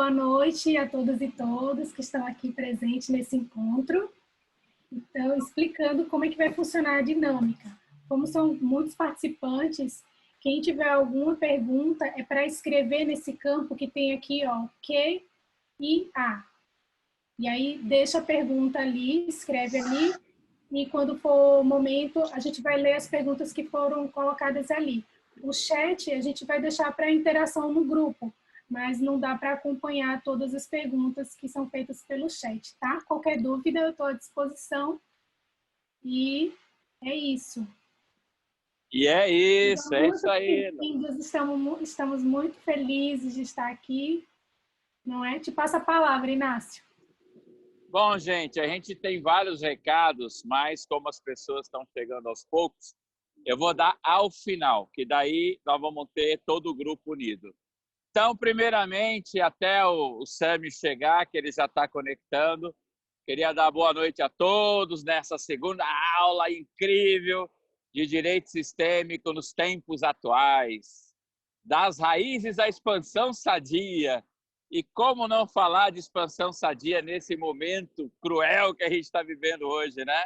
boa noite a todas e todos que estão aqui presentes nesse encontro. Então, explicando como é que vai funcionar a dinâmica. Como são muitos participantes, quem tiver alguma pergunta é para escrever nesse campo que tem aqui, ó, Q e A. E aí, deixa a pergunta ali, escreve ali, e quando for o momento, a gente vai ler as perguntas que foram colocadas ali. O chat a gente vai deixar para interação no grupo, mas não dá para acompanhar todas as perguntas que são feitas pelo chat, tá? Qualquer dúvida, eu estou à disposição. E é isso. E é isso, é isso aí. Estamos muito felizes de estar aqui, não é? Te passo a palavra, Inácio. Bom, gente, a gente tem vários recados, mas como as pessoas estão chegando aos poucos, eu vou dar ao final, que daí nós vamos ter todo o grupo unido. Então, primeiramente, até o Sami chegar, que ele já está conectando, queria dar boa noite a todos nessa segunda aula incrível de direito sistêmico nos tempos atuais, das raízes à expansão sadia. E como não falar de expansão sadia nesse momento cruel que a gente está vivendo hoje, né?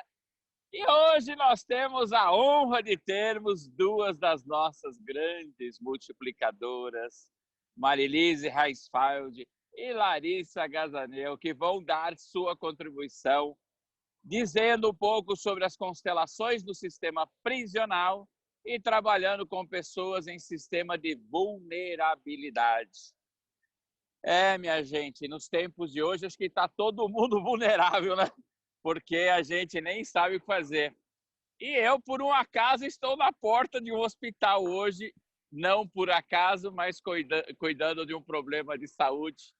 E hoje nós temos a honra de termos duas das nossas grandes multiplicadoras, Marilise Reisfeld e Larissa Gazanel, que vão dar sua contribuição, dizendo um pouco sobre as constelações do sistema prisional e trabalhando com pessoas em sistema de vulnerabilidade. Minha gente, nos tempos de hoje, acho que está todo mundo vulnerável, né? Porque a gente nem sabe o que fazer. E eu, por um acaso, estou na porta de um hospital hoje, não por acaso, mas cuidando de um problema de saúde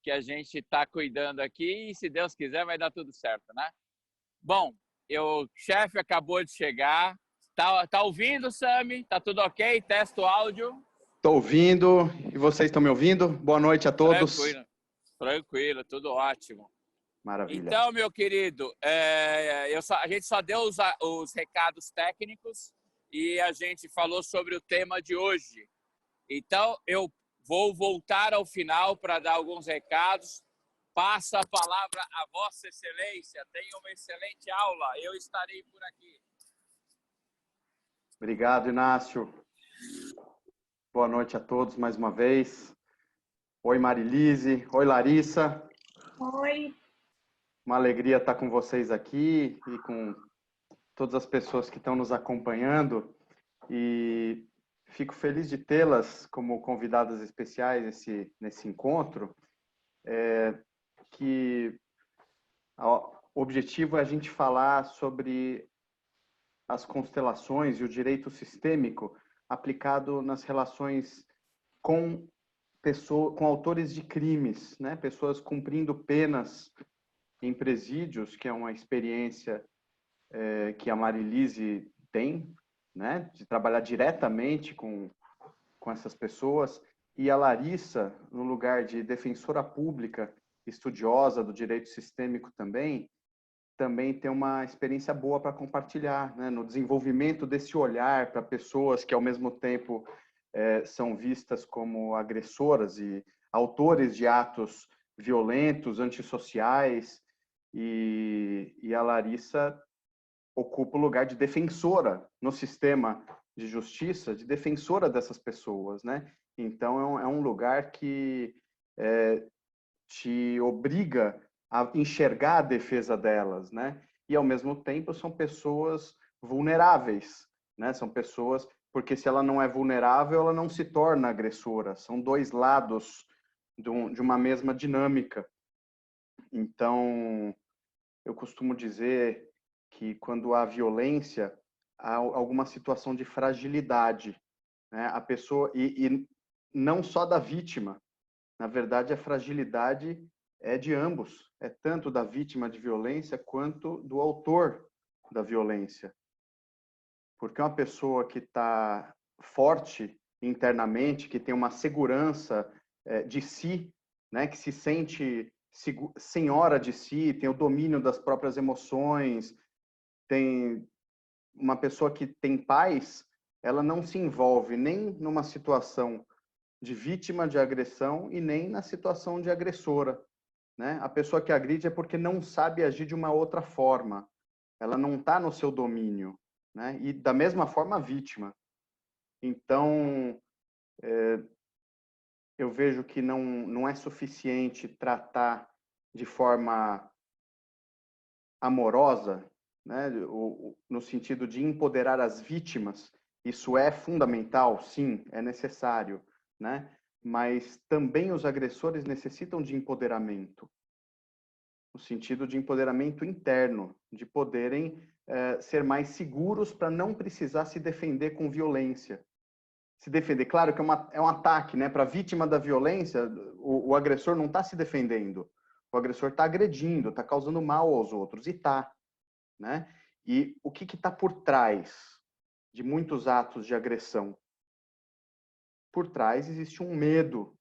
que a gente está cuidando aqui e, se Deus quiser, vai dar tudo certo, né? Bom, o chefe acabou de chegar. Tá ouvindo, Sami? Tá tudo ok? Testa o áudio. Estou ouvindo. E vocês estão me ouvindo? Boa noite a todos. Tranquilo, tudo ótimo. Maravilha. Então, meu querido, a gente só deu os recados técnicos e a gente falou sobre o tema de hoje. Então, eu vou voltar ao final para dar alguns recados. Passo a palavra a Vossa Excelência. Tenha uma excelente aula. Eu estarei por aqui. Obrigado, Inácio. Boa noite a todos mais uma vez. Oi, Marilise. Oi, Larissa. Oi. Uma alegria estar com vocês aqui e com todas as pessoas que estão nos acompanhando. E fico feliz de tê-las como convidadas especiais nesse encontro. Que o objetivo é a gente falar sobre as constelações e o direito sistêmico aplicado nas relações com autores de crimes, né? Pessoas cumprindo penas em presídios, que é uma experiência que a Marilise tem, né? De trabalhar diretamente com essas pessoas, e a Larissa, no lugar de defensora pública, estudiosa do direito sistêmico também tem uma experiência boa para compartilhar, né? No desenvolvimento desse olhar para pessoas que, ao mesmo tempo, são vistas como agressoras e autores de atos violentos, antissociais, e a Larissa ocupa o lugar de defensora no sistema de justiça, de defensora dessas pessoas, né? Então, é um lugar que te obriga a enxergar a defesa delas, né? E, ao mesmo tempo, são pessoas vulneráveis, né? São pessoas... Porque se ela não é vulnerável, ela não se torna agressora. São dois lados de uma mesma dinâmica. Então, eu costumo dizer que quando há violência, há alguma situação de fragilidade, né? A pessoa... E não só da vítima. Na verdade, a fragilidade é de ambos. É tanto da vítima de violência quanto do autor da violência. Porque uma pessoa que está forte internamente, que tem uma segurança de si, né, que se sente senhora de si, tem o domínio das próprias emoções, tem uma pessoa que tem paz, ela não se envolve nem numa situação de vítima de agressão e nem na situação de agressora, né? A pessoa que agride é porque não sabe agir de uma outra forma. Ela não está no seu domínio, né? E da mesma forma a vítima. Então, eu vejo que não é suficiente tratar de forma amorosa, né? No sentido de empoderar as vítimas. Isso é fundamental, sim, é necessário, né? Mas também os agressores necessitam de empoderamento, no sentido de empoderamento interno, de poderem ser mais seguros para não precisar se defender com violência. Se defender, claro que é um ataque, né? Para a vítima da violência, o agressor não está se defendendo, o agressor está agredindo, está causando mal aos outros, e está, né? E o que está por trás de muitos atos de agressão? Por trás existe um medo,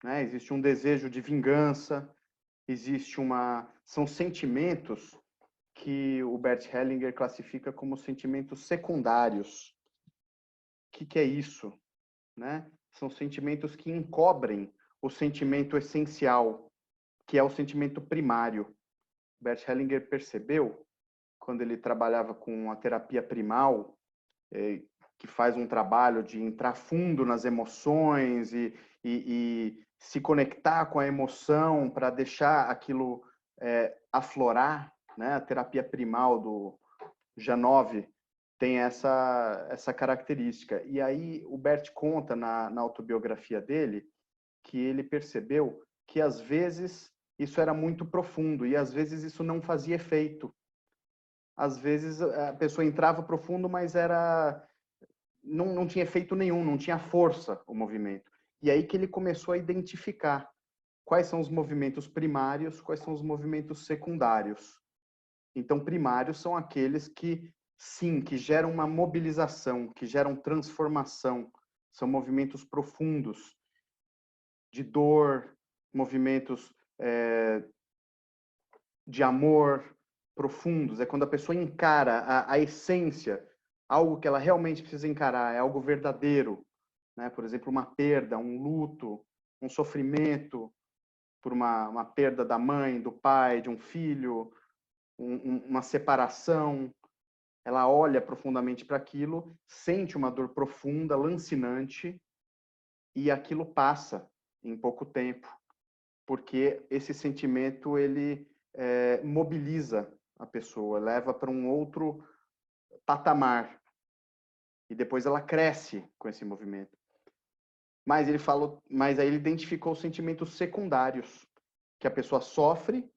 né? Existe um desejo de vingança, são sentimentos que o Bert Hellinger classifica como sentimentos secundários. O que é isso? Né? São sentimentos que encobrem o sentimento essencial, que é o sentimento primário. Bert Hellinger percebeu, quando ele trabalhava com a terapia primal, que faz um trabalho de entrar fundo nas emoções e se conectar com a emoção para deixar aquilo aflorar, né? A terapia primal do Janov tem essa característica. E aí o Bert conta na autobiografia dele que ele percebeu que às vezes isso era muito profundo e às vezes isso não fazia efeito. Às vezes a pessoa entrava profundo, mas não tinha efeito nenhum, não tinha força o movimento. E aí que ele começou a identificar quais são os movimentos primários, quais são os movimentos secundários. Então, primários são aqueles que, sim, que geram uma mobilização, que geram transformação. São movimentos profundos, de dor, movimentos de amor profundos. É quando a pessoa encara a essência, algo que ela realmente precisa encarar, é algo verdadeiro, né? Por exemplo, uma perda, um luto, um sofrimento por uma perda da mãe, do pai, de um filho, uma separação. Ela olha profundamente para aquilo, sente uma dor profunda, lancinante, e aquilo passa em pouco tempo, porque esse sentimento ele mobiliza a pessoa, leva para um outro patamar, e depois ela cresce com esse movimento. Mas ele falou, mas aí ele identificou os sentimentos secundários, que a pessoa sofre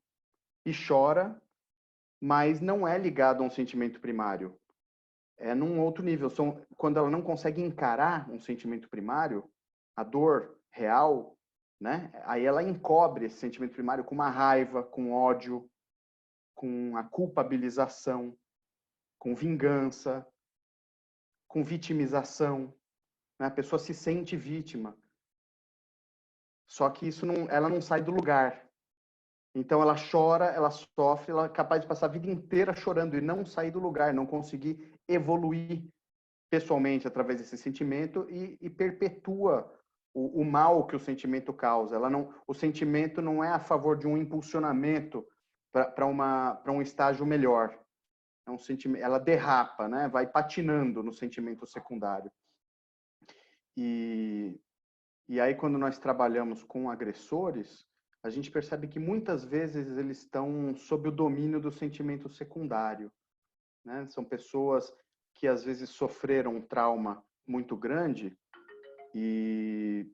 e chora, mas não é ligado a um sentimento primário. É num outro nível. Quando ela não consegue encarar um sentimento primário, a dor real, né? Aí ela encobre esse sentimento primário com uma raiva, com ódio, com a culpabilização, com vingança, com vitimização. Né? A pessoa se sente vítima. Só que ela não sai do lugar. Então ela chora, ela sofre, ela é capaz de passar a vida inteira chorando e não sair do lugar, não conseguir evoluir pessoalmente através desse sentimento e perpetua o mal que o sentimento causa. O sentimento não é a favor de um impulsionamento para um estágio melhor. É um sentimento, ela derrapa, né? Vai patinando no sentimento secundário. E aí, quando nós trabalhamos com agressores, a gente percebe que muitas vezes eles estão sob o domínio do sentimento secundário, né? São pessoas que às vezes sofreram um trauma muito grande e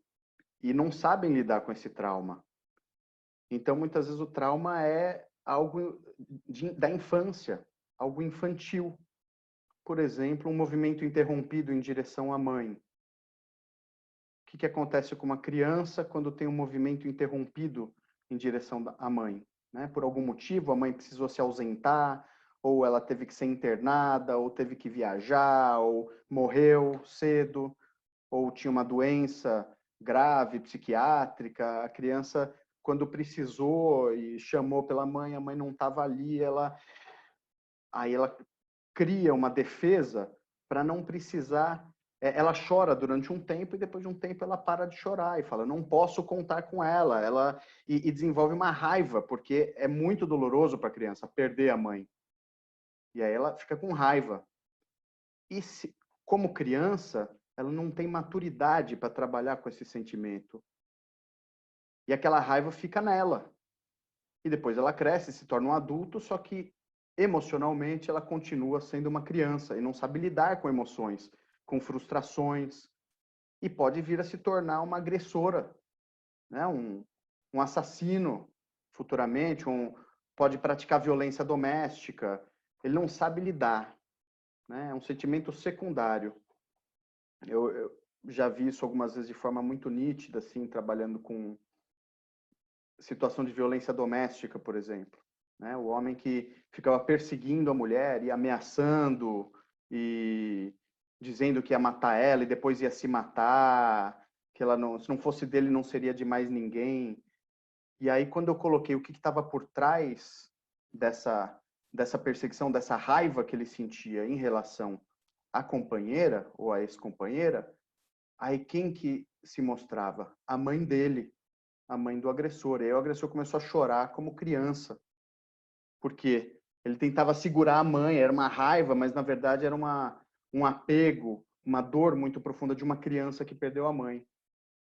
não sabem lidar com esse trauma. Então, muitas vezes o trauma é algo da infância, algo infantil. Por exemplo, um movimento interrompido em direção à mãe. O que acontece com uma criança quando tem um movimento interrompido em direção à mãe? Né? Por algum motivo, a mãe precisou se ausentar, ou ela teve que ser internada, ou teve que viajar, ou morreu cedo, ou tinha uma doença grave, psiquiátrica. A criança, quando precisou e chamou pela mãe, a mãe não estava ali, aí ela cria uma defesa para não precisar ela chora durante um tempo e depois de um tempo ela para de chorar e fala, não posso contar com ela. E desenvolve uma raiva, porque é muito doloroso para a criança perder a mãe. E aí ela fica com raiva. E como criança, ela não tem maturidade para trabalhar com esse sentimento. E aquela raiva fica nela. E depois ela cresce, se torna um adulto, só que emocionalmente ela continua sendo uma criança e não sabe lidar com emoções, com frustrações, e pode vir a se tornar uma agressora, né? Um assassino futuramente, pode praticar violência doméstica. Ele não sabe lidar, né? É um sentimento secundário. Eu já vi isso algumas vezes de forma muito nítida, assim, trabalhando com situação de violência doméstica, por exemplo. Né? O homem que ficava perseguindo a mulher e ameaçando e dizendo que ia matar ela e depois ia se matar, que ela não, se não fosse dele não seria de mais ninguém. E aí quando eu coloquei o que estava por trás dessa perseguição, dessa raiva que ele sentia em relação à companheira ou à ex-companheira, aí quem que se mostrava? A mãe dele, a mãe do agressor. E aí o agressor começou a chorar como criança, porque ele tentava segurar a mãe, era uma raiva, mas na verdade era um apego, uma dor muito profunda de uma criança que perdeu a mãe.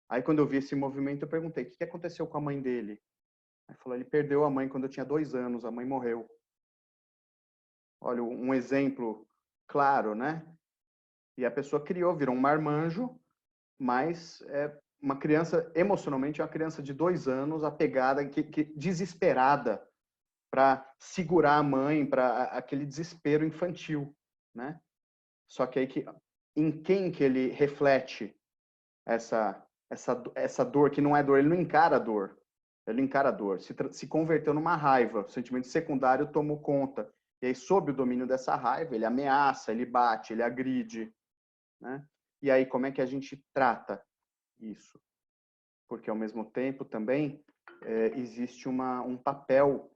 Aí quando eu vi esse movimento, eu perguntei, o que aconteceu com a mãe dele? Ele falou, ele perdeu a mãe quando eu tinha 2 anos, a mãe morreu. Olha, um exemplo claro, né? E a pessoa criou, virou um marmanjo, mas uma criança, emocionalmente, é uma criança de 2 anos, apegada, desesperada para segurar a mãe, para aquele desespero infantil, né? Só que aí em quem que ele reflete essa dor, que não é dor, ele não encara a dor. Ele encara a dor, se converteu numa raiva, o sentimento secundário tomou conta. E aí, sob o domínio dessa raiva, ele ameaça, ele bate, ele agride, né? E aí, como é que a gente trata isso? Porque, ao mesmo tempo, também existe um papel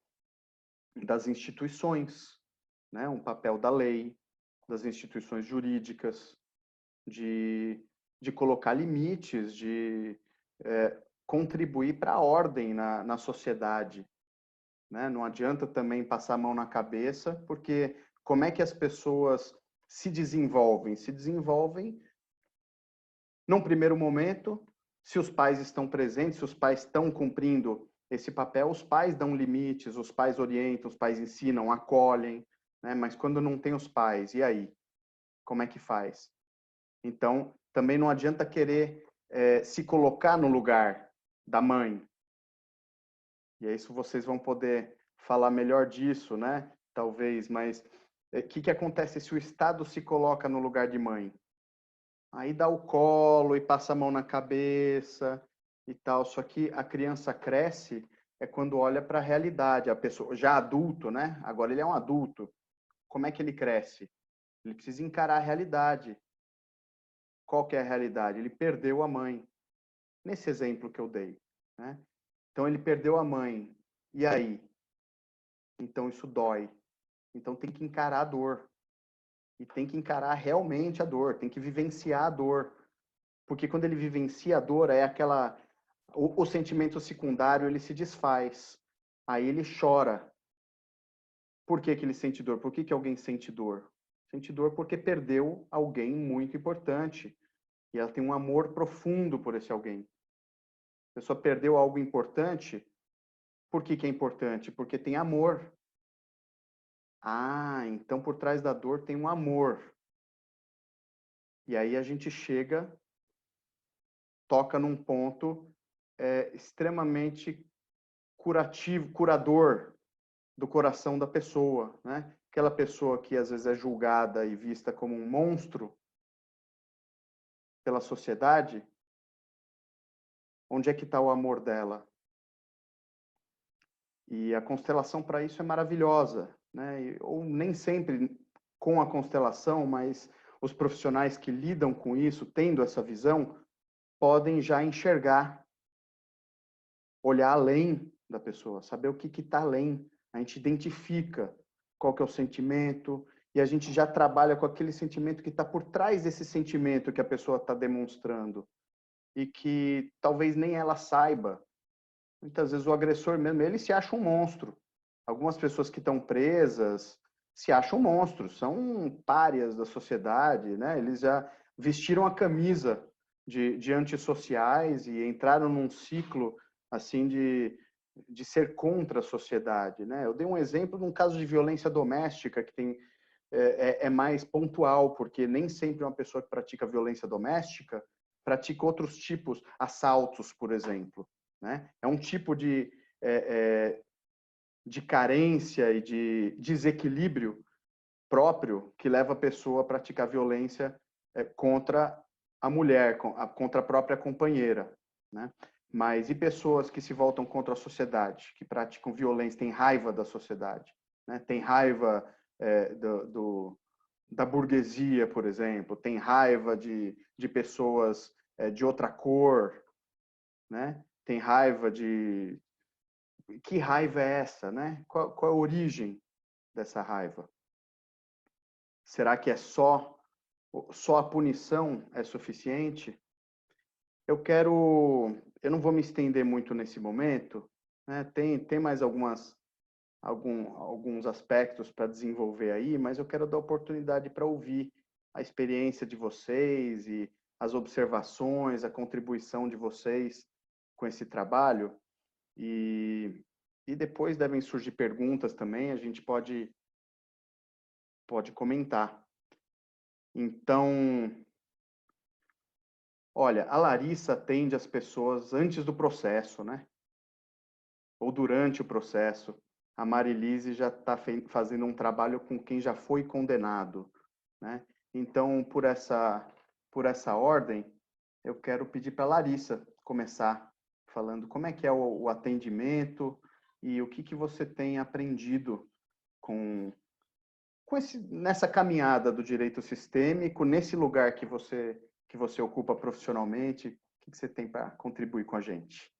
das instituições, né? Um papel da lei, das instituições jurídicas, de colocar limites, de contribuir para a ordem na sociedade, né? Não adianta também passar a mão na cabeça, porque como é que as pessoas se desenvolvem? Se desenvolvem, num primeiro momento, se os pais estão presentes, se os pais estão cumprindo esse papel, os pais dão limites, os pais orientam, os pais ensinam, acolhem, né? Mas quando não tem os pais, e aí? Como é que faz? Então, também não adianta querer se colocar no lugar da mãe. E aí, isso vocês vão poder falar melhor disso, né? Talvez, mas o que acontece se o Estado se coloca no lugar de mãe? Aí dá o colo e passa a mão na cabeça e tal. Só que a criança cresce quando olha para a realidade. A pessoa, já adulto, né? Agora ele é um adulto. Como é que ele cresce? Ele precisa encarar a realidade. Qual que é a realidade? Ele perdeu a mãe. Nesse exemplo que eu dei, né? Então ele perdeu a mãe. E aí? Então isso dói. Então tem que encarar a dor. E tem que encarar realmente a dor, tem que vivenciar a dor. Porque quando ele vivencia a dor, o sentimento secundário, ele se desfaz. Aí ele chora. Por que que ele sente dor? Por que que alguém sente dor? Sente dor porque perdeu alguém muito importante. E ela tem um amor profundo por esse alguém. A pessoa perdeu algo importante. Por que que é importante? Porque tem amor. Ah, então por trás da dor tem um amor. E aí a gente toca num ponto extremamente curativo, curador do coração da pessoa, né? Aquela pessoa que às vezes é julgada e vista como um monstro pela sociedade, onde é que está o amor dela? E a constelação para isso é maravilhosa, né? Ou nem sempre com a constelação, mas os profissionais que lidam com isso, tendo essa visão, podem já enxergar, olhar além da pessoa, saber o que está além. A gente identifica qual que é o sentimento e a gente já trabalha com aquele sentimento que está por trás desse sentimento que a pessoa está demonstrando e que talvez nem ela saiba. Muitas vezes o agressor mesmo, ele se acha um monstro. Algumas pessoas que estão presas se acham monstros, são párias da sociedade, né? Eles já vestiram a camisa de antissociais e entraram num ciclo assim de ser contra a sociedade, né? Eu dei um exemplo de um caso de violência doméstica que tem é mais pontual, porque nem sempre uma pessoa que pratica violência doméstica pratica outros tipos, assaltos, por exemplo, né? É um tipo de carência e de desequilíbrio próprio que leva a pessoa a praticar violência contra a mulher, contra a própria companheira, né? Mas e pessoas que se voltam contra a sociedade, que praticam violência, têm raiva da sociedade, né? Tem raiva da burguesia, por exemplo, tem raiva de pessoas de outra cor, né? Tem raiva de... Que raiva é essa, né? Qual é a origem dessa raiva? Será que é só a punição é suficiente? Eu não vou me estender muito nesse momento, né? Tem mais alguns aspectos para desenvolver aí, mas eu quero dar oportunidade para ouvir a experiência de vocês e as observações, a contribuição de vocês com esse trabalho. E depois devem surgir perguntas também, a gente pode comentar. Então, olha, a Larissa atende as pessoas antes do processo, né? Ou durante o processo. A Marilise já está fazendo um trabalho com quem já foi condenado, né? Então, por essa ordem, eu quero pedir para a Larissa começar falando como é que é o atendimento e o que você tem aprendido nessa caminhada do direito sistêmico, nesse lugar que você ocupa profissionalmente. O que você tem para contribuir com a gente?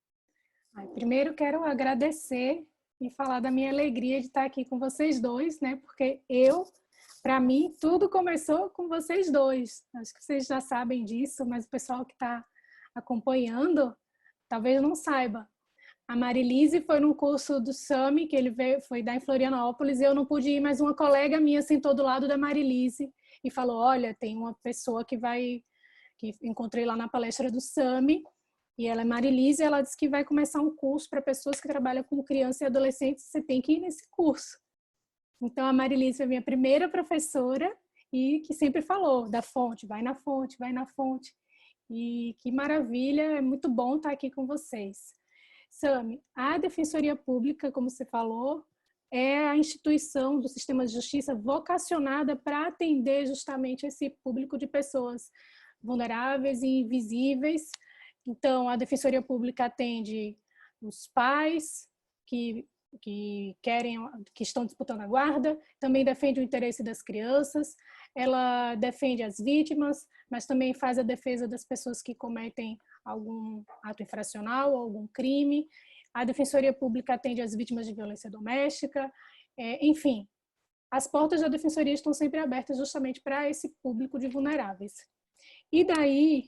Primeiro, quero agradecer e falar da minha alegria de estar aqui com vocês dois, né? Porque para mim, tudo começou com vocês dois. Acho que vocês já sabem disso, mas o pessoal que está acompanhando talvez não saiba. A Marilise foi num curso do SAMI, que foi dar em Florianópolis, e eu não pude ir, mas uma colega minha sentou do lado da Marilise e falou, olha, tem uma pessoa que encontrei lá na palestra do SAMI, e ela é Marilise, ela disse que vai começar um curso para pessoas que trabalham com criança e adolescente, você tem que ir nesse curso. Então, a Marilise foi minha primeira professora e que sempre falou da fonte, vai na fonte, vai na fonte. E que maravilha, é muito bom estar aqui com vocês. Sami, a Defensoria Pública, como você falou, é a instituição do sistema de justiça vocacionada para atender justamente esse público de pessoas vulneráveis e invisíveis. Então, a Defensoria Pública atende os pais que estão disputando a guarda, também defende o interesse das crianças, ela defende as vítimas, mas também faz a defesa das pessoas que cometem algum ato infracional ou algum crime. A Defensoria Pública atende as vítimas de violência doméstica, enfim, as portas da Defensoria estão sempre abertas justamente para esse público de vulneráveis. E daí,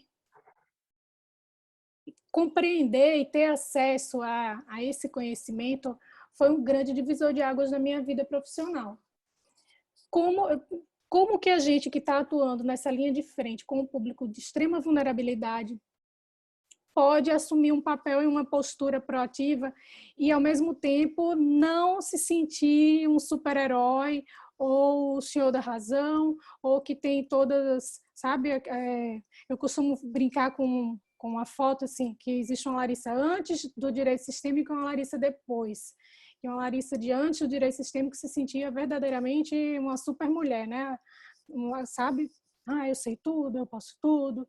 compreender e ter acesso a esse conhecimento foi um grande divisor de águas na minha vida profissional. Como que a gente que está atuando nessa linha de frente com um público de extrema vulnerabilidade pode assumir um papel e uma postura proativa e, ao mesmo tempo, não se sentir um super-herói ou o senhor da razão, ou que tem todas, sabe? Eu costumo brincar com a foto, assim, que existe uma Larissa antes do direito sistêmico e uma Larissa depois. E uma Larissa diante do direito sistêmico se sentia verdadeiramente uma super mulher, né? Sabe? Eu sei tudo, eu posso tudo.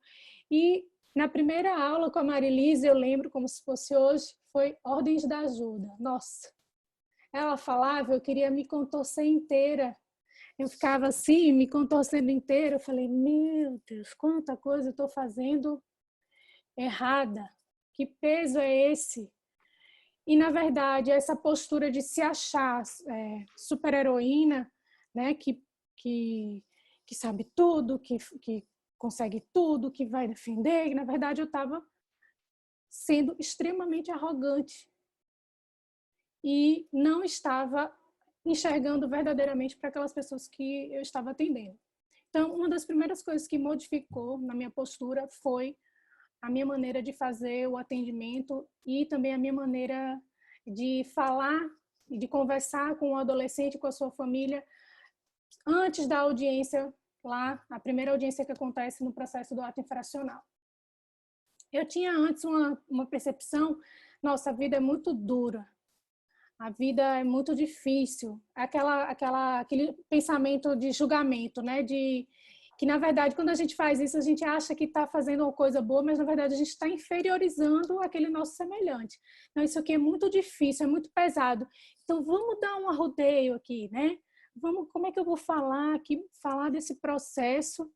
E na primeira aula com a Marilise, eu lembro como se fosse hoje, foi Ordens da Ajuda. Nossa! Ela falava, eu queria me contorcer inteira. Eu ficava assim, me contorcendo inteira. Eu falei, meu Deus, quanta coisa eu estou fazendo errada. Que peso é esse? E, na verdade, essa postura de se achar super-heroína, né, que que sabe tudo, que consegue tudo, que vai defender, e na verdade eu estava sendo extremamente arrogante e não estava enxergando verdadeiramente para aquelas pessoas que eu estava atendendo. Então, uma das primeiras coisas que modificou na minha postura foi a minha maneira de fazer o atendimento e também a minha maneira de falar e de conversar com o adolescente, com a sua família, antes da audiência lá, a primeira audiência que acontece no processo do ato infracional. Eu tinha antes uma percepção, nossa, a vida é muito dura, a vida é muito difícil, aquele pensamento de julgamento, né? Que, na verdade, quando a gente faz isso, a gente acha que está fazendo uma coisa boa, mas, na verdade, a gente está inferiorizando aquele nosso semelhante. Então, isso aqui é muito difícil, é muito pesado. Então, vamos dar um arrodeio aqui, né? Como é que eu vou falar aqui, falar desse processo?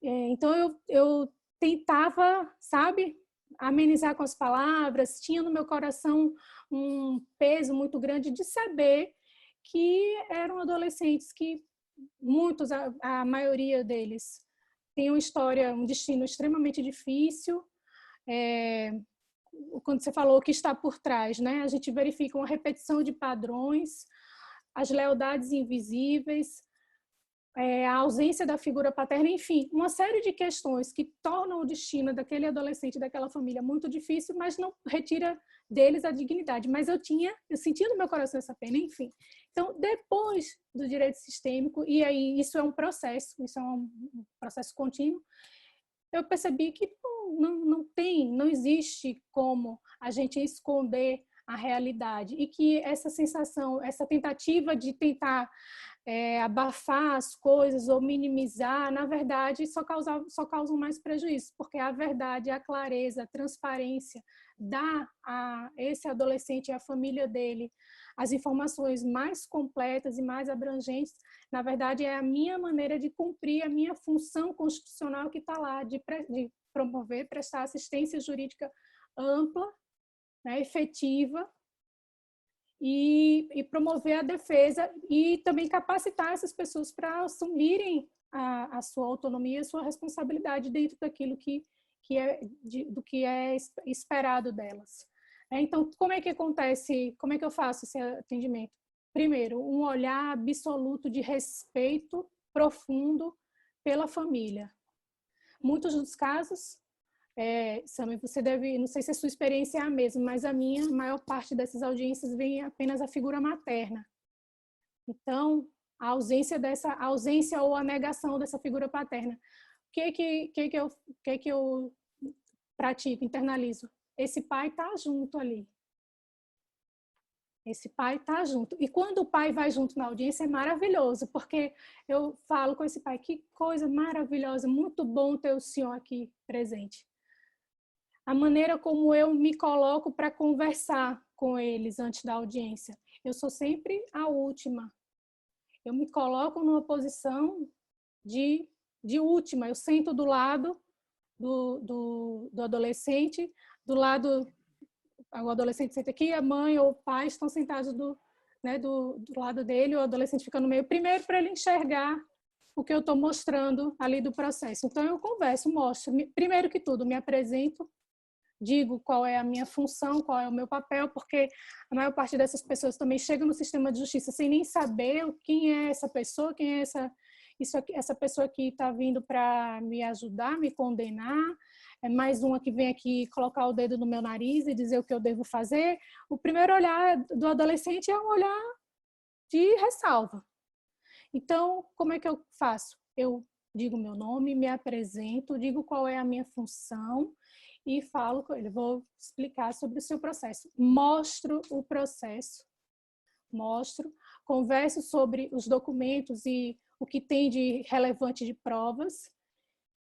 Então, eu tentava, sabe, amenizar com as palavras, tinha no meu coração um peso muito grande de saber que eram adolescentes que muitos, a maioria deles, tem uma história, um destino extremamente difícil. Quando você falou o que está por trás, né? A gente verifica uma repetição de padrões, as lealdades invisíveis, a ausência da figura paterna, enfim, uma série de questões que tornam o destino daquele adolescente, daquela família muito difícil, mas não retira deles a dignidade. Mas eu sentia no meu coração essa pena, enfim. Então, depois do direito sistêmico, e aí isso é um processo contínuo, eu percebi que não existe como a gente esconder a realidade e que essa sensação, essa tentativa de tentar abafar as coisas ou minimizar, na verdade, só causam mais prejuízo, porque a verdade, a clareza, a transparência dá a esse adolescente e a família dele as informações mais completas e mais abrangentes. Na verdade, é a minha maneira de cumprir a minha função constitucional que está lá, de promover, prestar assistência jurídica ampla, né, efetiva, e promover a defesa e também capacitar essas pessoas para assumirem a sua autonomia, a sua responsabilidade dentro daquilo do que é esperado delas. Então, como é que acontece, como é que eu faço esse atendimento? Primeiro, um olhar absoluto de respeito profundo pela família. Muitos dos casos, Sami, você deve, não sei se a sua experiência é a mesma, mas a maior parte dessas audiências vem apenas a figura materna. Então, a ausência ou a negação dessa figura paterna. O que eu pratico, internalizo? Esse pai está junto ali. Esse pai está junto. E quando o pai vai junto na audiência, é maravilhoso, porque eu falo com esse pai, que coisa maravilhosa, muito bom ter o senhor aqui presente. A maneira como eu me coloco para conversar com eles antes da audiência. Eu sou sempre a última. Eu me coloco numa posição de última. Eu sento do lado do adolescente, do lado, o adolescente senta aqui, a mãe ou o pai estão sentados do lado dele, o adolescente fica no meio, primeiro para ele enxergar o que eu estou mostrando ali do processo. Então, eu converso, mostro, primeiro que tudo, me apresento, digo qual é a minha função, qual é o meu papel, porque a maior parte dessas pessoas também chega no sistema de justiça sem nem saber quem é essa pessoa, quem é essa pessoa que está vindo para me ajudar, me condenar, é mais uma que vem aqui colocar o dedo no meu nariz e dizer o que eu devo fazer. O primeiro olhar do adolescente é um olhar de ressalva. Então, como é que eu faço? Eu digo meu nome, me apresento, digo qual é a minha função e falo com ele, vou explicar sobre o seu processo. Mostro o processo, converso sobre os documentos e o que tem de relevante de provas,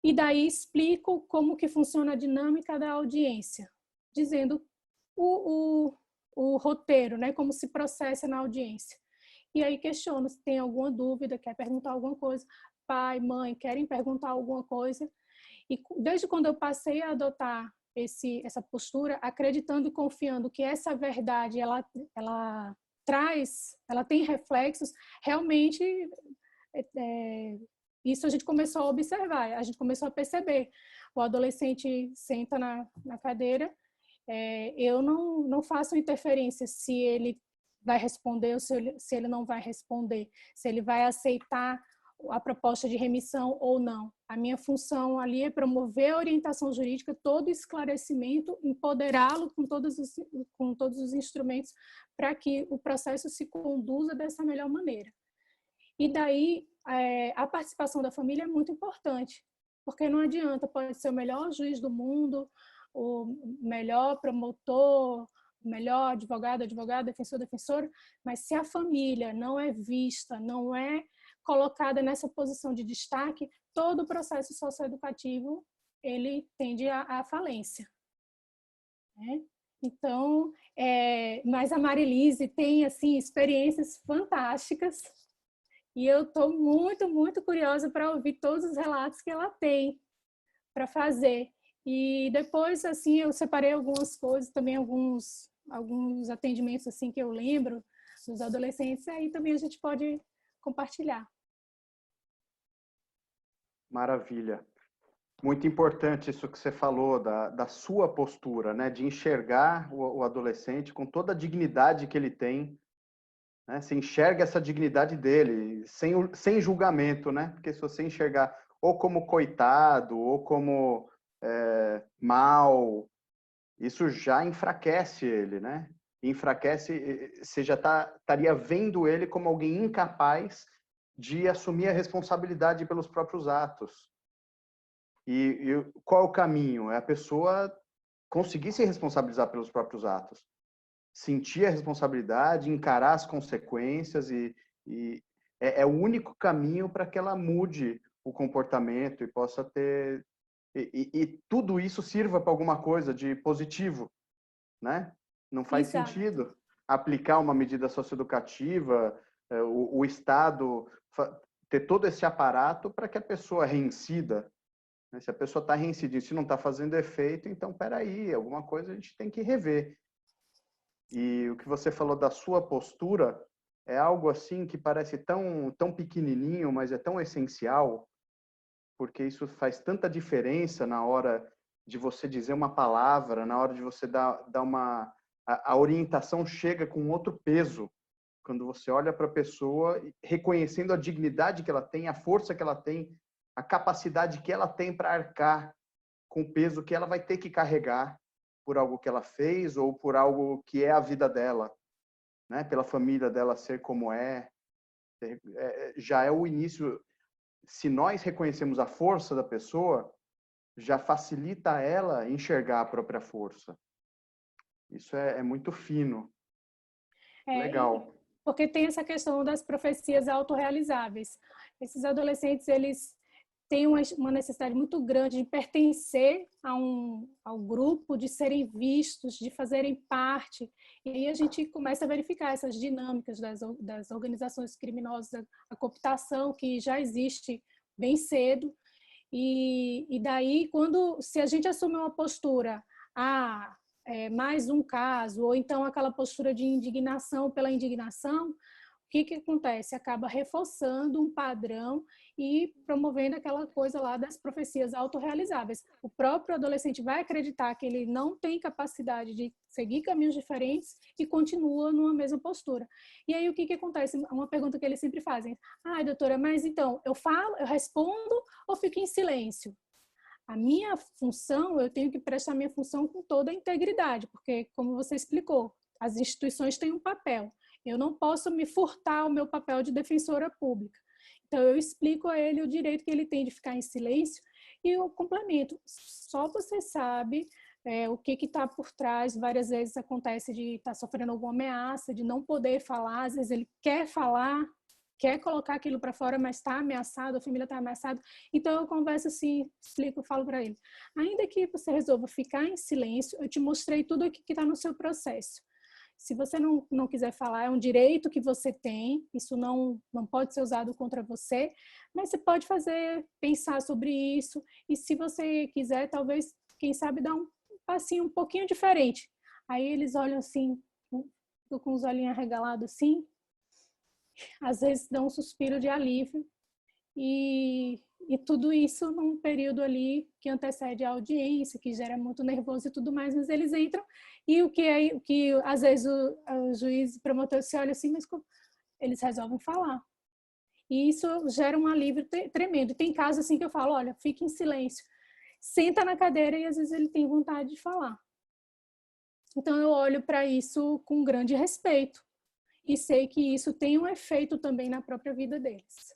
e daí explico como que funciona a dinâmica da audiência, dizendo o roteiro, né, como se processa na audiência. E aí questiono se tem alguma dúvida, quer perguntar alguma coisa, pai, mãe, querem perguntar alguma coisa. E desde quando eu passei a adotar essa postura, acreditando e confiando que essa verdade, ela tem reflexos, realmente isso a gente começou a observar, a gente começou a perceber. O adolescente senta na cadeira, eu não faço interferência se ele vai responder ou se ele não vai responder, se ele vai aceitar a proposta de remissão ou não. A minha função ali é promover a orientação jurídica, todo esclarecimento, empoderá-lo com todos os instrumentos para que o processo se conduza dessa melhor maneira. E daí, a participação da família é muito importante, porque não adianta, pode ser o melhor juiz do mundo, o melhor promotor, o melhor advogado, defensor, defensora, mas se a família não é vista, não é colocada nessa posição de destaque, todo o processo socioeducativo ele tende à falência, né? Então, mas a Marilise tem assim experiências fantásticas e eu estou muito, muito curiosa para ouvir todos os relatos que ela tem para fazer. E depois, assim, eu separei algumas coisas, também alguns atendimentos assim que eu lembro dos adolescentes, aí também a gente pode compartilhar. Maravilha. Muito importante isso que você falou, da sua postura, né? De enxergar o adolescente com toda a dignidade que ele tem, né? Você enxerga essa dignidade dele, sem julgamento, né? Porque se você enxergar ou como coitado, ou como mal, isso já enfraquece ele, né? Enfraquece, você já estaria vendo ele como alguém incapaz de assumir a responsabilidade pelos próprios atos. E qual é o caminho? É a pessoa conseguir se responsabilizar pelos próprios atos. Sentir a responsabilidade, encarar as consequências e é o único caminho para que ela mude o comportamento e possa ter... E tudo isso sirva para alguma coisa de positivo, né? Não faz Exato. sentido aplicar uma medida socioeducativa, o Estado ter todo esse aparato para que a pessoa reincida. Se a pessoa está reincidindo, se não está fazendo efeito, então, peraí, alguma coisa a gente tem que rever. E o que você falou da sua postura é algo assim que parece tão pequenininho, mas é tão essencial, porque isso faz tanta diferença na hora de você dizer uma palavra, na hora de você dar uma... A orientação chega com outro peso. Quando você olha para a pessoa, reconhecendo a dignidade que ela tem, a força que ela tem, a capacidade que ela tem para arcar com o peso que ela vai ter que carregar por algo que ela fez ou por algo que é a vida dela, né? Pela família dela ser como é. Já é o início. Se nós reconhecemos a força da pessoa, já facilita a ela enxergar a própria força. Isso é muito fino. Legal. Porque tem essa questão das profecias autorrealizáveis. Esses adolescentes, eles têm uma necessidade muito grande de pertencer ao grupo, de serem vistos, de fazerem parte. E aí a gente começa a verificar essas dinâmicas das organizações criminosas, a cooptação que já existe bem cedo. E daí, se a gente assume uma postura, mais um caso, ou então aquela postura de indignação pela indignação, o que acontece? Acaba reforçando um padrão e promovendo aquela coisa lá das profecias autorrealizáveis. O próprio adolescente vai acreditar que ele não tem capacidade de seguir caminhos diferentes e continua numa mesma postura. E aí o que acontece? Uma pergunta que eles sempre fazem: doutora, mas então, eu respondo ou fico em silêncio? A minha função, eu tenho que prestar minha função com toda a integridade, porque, como você explicou, as instituições têm um papel. Eu não posso me furtar o meu papel de defensora pública. Então, eu explico a ele o direito que ele tem de ficar em silêncio e eu complemento. Só você sabe o que está por trás. Várias vezes acontece de estar sofrendo alguma ameaça, de não poder falar. Às vezes ele quer falar, quer colocar aquilo para fora, mas está ameaçado, a família está ameaçada. Então, eu converso assim, explico, falo para ele. Ainda que você resolva ficar em silêncio, eu te mostrei tudo o que está no seu processo. Se você não quiser falar, é um direito que você tem, isso não pode ser usado contra você, mas você pode pensar sobre isso, e se você quiser, talvez, quem sabe, dar um passinho um pouquinho diferente. Aí eles olham assim, com os olhinhos arregalados assim, às vezes dão um suspiro de alívio e tudo isso num período ali que antecede a audiência, que gera muito nervoso e tudo mais, mas eles entram e o que às vezes o juiz e promotor se olha assim, mas eles resolvem falar. E isso gera um alívio tremendo. Tem casos assim que eu falo, olha, fica em silêncio, senta na cadeira e às vezes ele tem vontade de falar. Então eu olho para isso com grande respeito e sei que isso tem um efeito também na própria vida deles.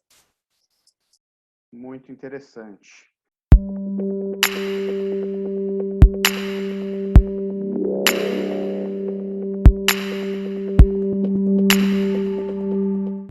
Muito interessante.